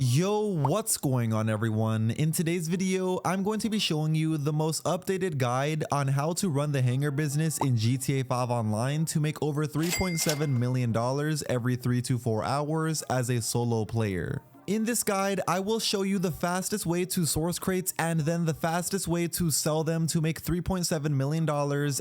Yo, what's going on everyone? In today's video, I'm going to be showing you the most updated guide on how to run the hangar business in GTA 5 Online to make over $3.7 million every 3 to 4 hours as a solo player. In this guide, I will show you the fastest way to source crates and then the fastest way to sell them to make $3.7 million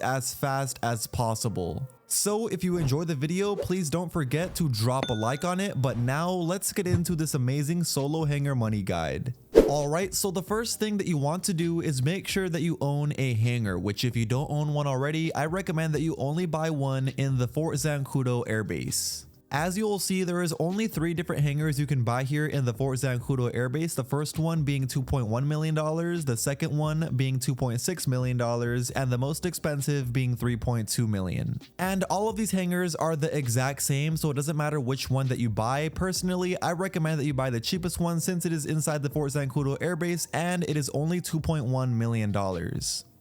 as fast as possible. So if you enjoyed the video, please don't forget to drop a like on it, but now let's get into this amazing solo hangar money guide. Alright, so the first thing that you want to do is make sure that you own a hangar, which if you don't own one already, I recommend that you only buy one in the Fort Zancudo airbase. As you'll see, there is only 3 different hangars you can buy here in the Fort Zancudo airbase, the first one being $2.1 million, the second one being $2.6 million, and the most expensive being $3.2 million. And all of these hangars are the exact same, so it doesn't matter which one that you buy. Personally, I recommend that you buy the cheapest one since it is inside the Fort Zancudo airbase and it is only $2.1 million.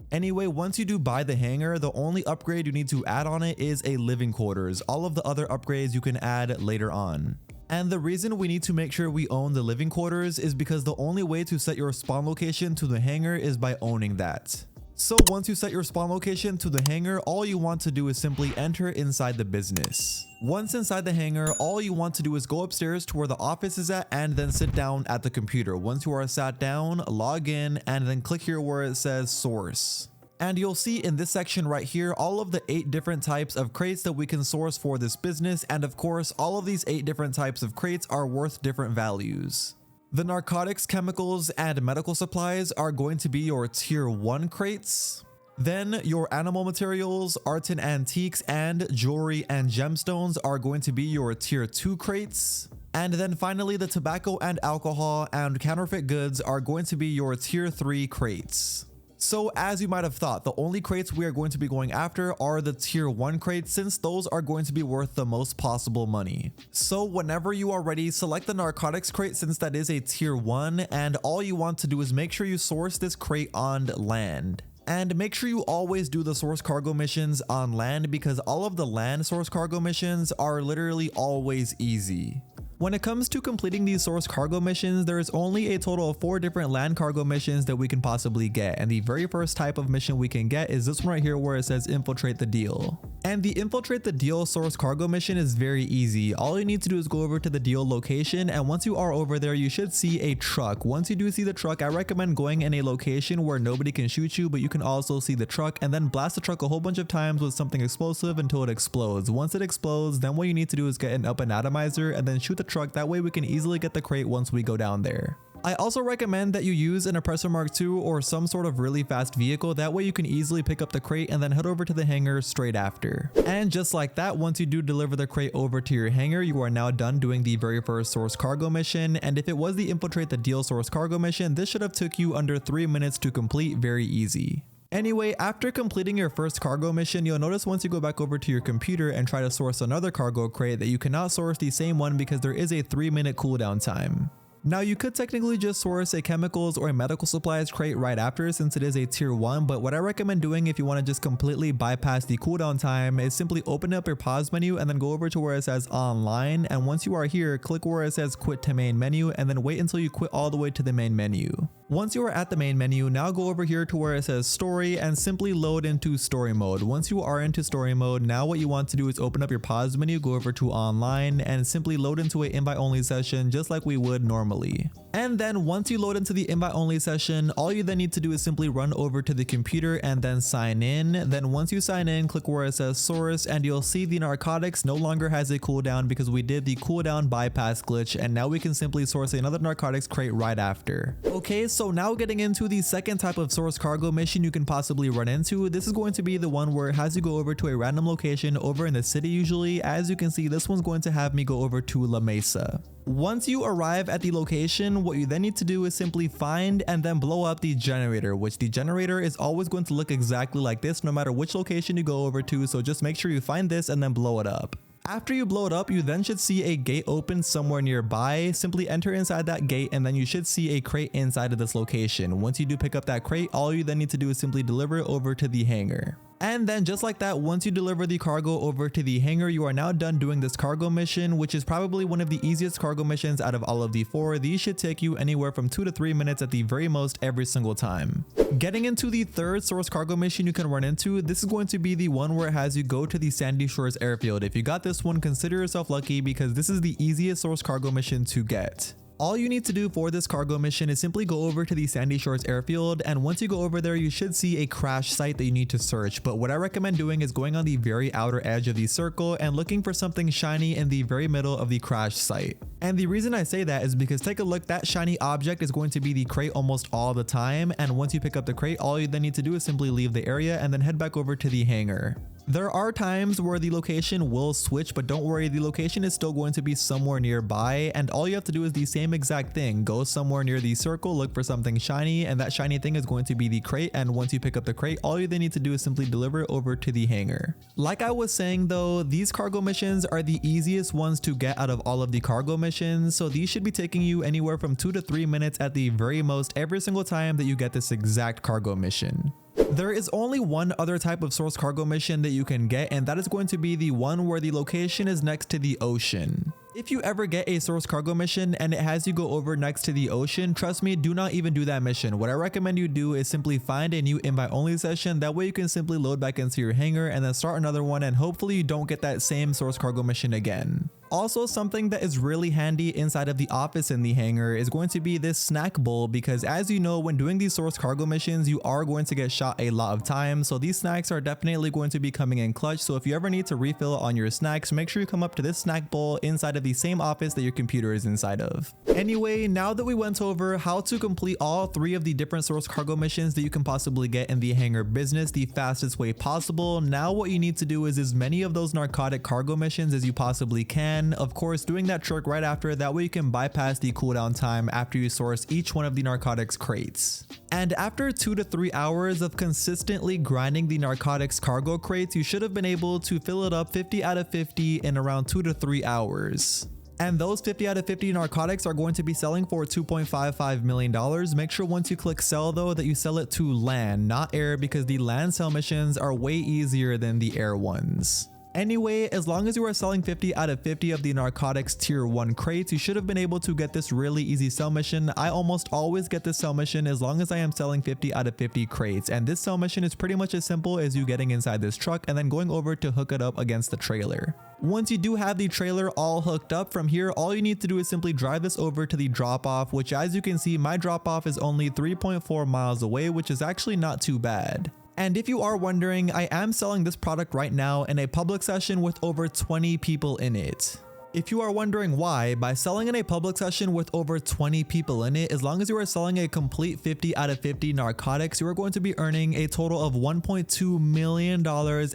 Anyway, once you do buy the hangar, the only upgrade you need to add on it is a living quarters. All of the other upgrades you can add later on. And the reason we need to make sure we own the living quarters is because the only way to set your spawn location to the hangar is by owning that. So once you set your spawn location to the hangar, all you want to do is simply enter inside the business. Once inside the hangar, all you want to do is go upstairs to where the office is at and then sit down at the computer. Once you are sat down, log in and then click here where it says source. And you'll see in this section right here all of the 8 different types of crates that we can source for this business, and of course all of these 8 different types of crates are worth different values. The narcotics, chemicals, and medical supplies are going to be your tier 1 crates. Then your animal materials, art and antiques, and jewelry and gemstones are going to be your tier 2 crates. And then finally the tobacco and alcohol and counterfeit goods are going to be your tier 3 crates. So as you might have thought, the only crates we are going to be going after are the tier 1 crates, since those are going to be worth the most possible money. So whenever you are ready, select the narcotics crate since that is a tier 1, and all you want to do is make sure you source this crate on land. And make sure you always do the source cargo missions on land because all of the land source cargo missions are literally always easy. When it comes to completing these source cargo missions, there is only a total of 4 different land cargo missions that we can possibly get, and the very first type of mission we can get is this one right here where it says infiltrate the deal. And the infiltrate the deal source cargo mission is very easy. All you need to do is go over to the deal location, and once you are over there you should see a truck. Once you do see the truck, I recommend going in a location where nobody can shoot you, but you can also see the truck, and then blast the truck a whole bunch of times with something explosive until it explodes. Once it explodes, then what you need to do is get an up and atomizer and then shoot the truck. That way we can easily get the crate once we go down there. I also recommend that you use an Oppressor Mark II or some sort of really fast vehicle. That way you can easily pick up the crate and then head over to the hangar straight after. And just like that, once you do deliver the crate over to your hangar, you are now done doing the very first source cargo mission. And if it was the infiltrate the deal source cargo mission, this should have took you under 3 minutes to complete. Very easy. Anyway, after completing your first cargo mission, you'll notice once you go back over to your computer and try to source another cargo crate that you cannot source the same one because there is a 3-minute cooldown time. Now you could technically just source a chemicals or a medical supplies crate right after since it is a tier 1, but what I recommend doing if you want to just completely bypass the cooldown time is simply open up your pause menu and then go over to where it says online, and once you are here, click where it says quit to main menu and then wait until you quit all the way to the main menu. Once you are at the main menu, now go over here to where it says story and simply load into story mode. Once you are into story mode, now what you want to do is open up your pause menu, go over to online and simply load into an invite only session just like we would normally. And then once you load into the invite only session, all you then need to do is simply run over to the computer and then sign in. Then once you sign in, click where it says source and you'll see the narcotics no longer has a cooldown because we did the cooldown bypass glitch, and now we can simply source another narcotics crate right after. Okay, so now getting into the second type of source cargo mission you can possibly run into. This is going to be the one where it has you go over to a random location over in the city usually. As you can see, this one's going to have me go over to La Mesa. Once you arrive at the location, what you then need to do is simply find and then blow up the generator, which the generator is always going to look exactly like this no matter which location you go over to, so just make sure you find this and then blow it up. After you blow it up, you then should see a gate open somewhere nearby. Simply enter inside that gate and then you should see a crate inside of this location. Once you do pick up that crate, all you then need to do is simply deliver it over to the hangar. And then just like that, once you deliver the cargo over to the hangar, you are now done doing this cargo mission, which is probably one of the easiest cargo missions out of all of the 4. These should take you anywhere from 2 to 3 minutes at the very most every single time. Getting into the third source cargo mission you can run into, this is going to be the one where it has you go to the Sandy Shores airfield. If you got this one, consider yourself lucky because this is the easiest source cargo mission to get. All you need to do for this cargo mission is simply go over to the Sandy Shores airfield, and once you go over there, you should see a crash site that you need to search. But what I recommend doing is going on the very outer edge of the circle and looking for something shiny in the very middle of the crash site. And the reason I say that is because take a look, that shiny object is going to be the crate almost all the time, and once you pick up the crate, all you then need to do is simply leave the area and then head back over to the hangar. There are times where the location will switch, but don't worry, the location is still going to be somewhere nearby, and all you have to do is the same exact thing. Go somewhere near the circle, look for something shiny, and that shiny thing is going to be the crate, and once you pick up the crate, all you then need to do is simply deliver it over to the hangar. Like I was saying though, these cargo missions are the easiest ones to get out of all of the cargo missions, so these should be taking you anywhere from 2 to 3 minutes at the very most every single time that you get this exact cargo mission. There is only one other type of source cargo mission that you can get, and that is going to be the one where the location is next to the ocean. If you ever get a source cargo mission and it has you go over next to the ocean, trust me, do not even do that mission. What I recommend you do is simply find a new invite only session. That way you can simply load back into your hangar and then start another one, and hopefully you don't get that same source cargo mission again. Also, something that is really handy inside of the office in the hangar is going to be this snack bowl, because as you know, when doing these source cargo missions, you are going to get shot a lot of times, so these snacks are definitely going to be coming in clutch. So if you ever need to refill on your snacks, make sure you come up to this snack bowl inside of the same office that your computer is inside of. Anyway, now that we went over how to complete all 3 of the different source cargo missions that you can possibly get in the hangar business the fastest way possible, now what you need to do is as many of those narcotic cargo missions as you possibly can. Of course, doing that trick right after, that way you can bypass the cooldown time after you source each one of the narcotics crates. And after 2 to 3 hours of consistently grinding the narcotics cargo crates, you should have been able to fill it up 50 out of 50 in around 2 to 3 hours. And those 50 out of 50 narcotics are going to be selling for $2.55 million. Make sure once you click sell though that you sell it to land, not air, because the land sell missions are way easier than the air ones. Anyway, as long as you are selling 50 out of 50 of the narcotics tier 1 crates, you should have been able to get this really easy sell mission. I almost always get this sell mission as long as I am selling 50 out of 50 crates, and this sell mission is pretty much as simple as you getting inside this truck and then going over to hook it up against the trailer. Once you do have the trailer all hooked up, from here all you need to do is simply drive this over to the drop off, which as you can see, my drop off is only 3.4 miles away, which is actually not too bad. And if you are wondering, I am selling this product right now in a public session with over 20 people in it. If you are wondering why, by selling in a public session with over 20 people in it, as long as you are selling a complete 50 out of 50 narcotics, you are going to be earning a total of $1.2 million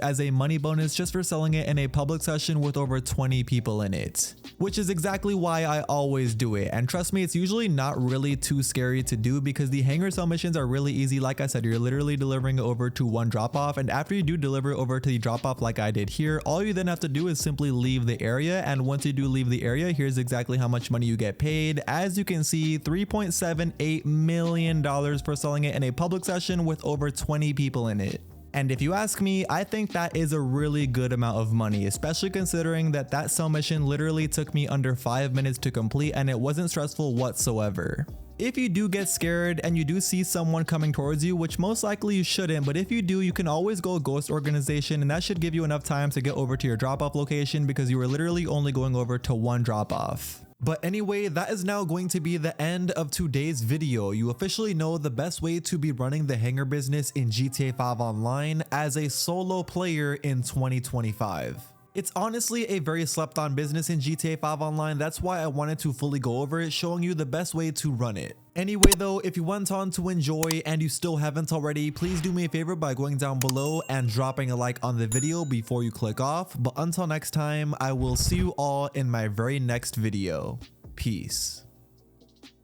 as a money bonus just for selling it in a public session with over 20 people in it. Which is exactly why I always do it. And trust me, it's usually not really too scary to do because the hangar sell missions are really easy. Like I said, you're literally delivering it over to one drop off, and after you do deliver it over to the drop off like I did here, all you then have to do is simply leave the area, and once you do leave the area, here's exactly how much money you get paid. As you can see, $3.78 million for selling it in a public session with over 20 people in it. And if you ask me, I think that is a really good amount of money, especially considering that that sell mission literally took me under 5 minutes to complete and it wasn't stressful whatsoever. If you do get scared and you do see someone coming towards you, which most likely you shouldn't, but if you do, you can always go ghost organization, and that should give you enough time to get over to your drop-off location because you were literally only going over to one drop-off. But anyway, that is now going to be the end of today's video. You officially know the best way to be running the hangar business in GTA 5 Online as a solo player in 2025. It's honestly a very slept on business in GTA 5 Online. That's why I wanted to fully go over it, showing you the best way to run it. Anyway though, if you went on to enjoy and you still haven't already, please do me a favor by going down below and dropping a like on the video before you click off. But until next time, I will see you all in my very next video. Peace.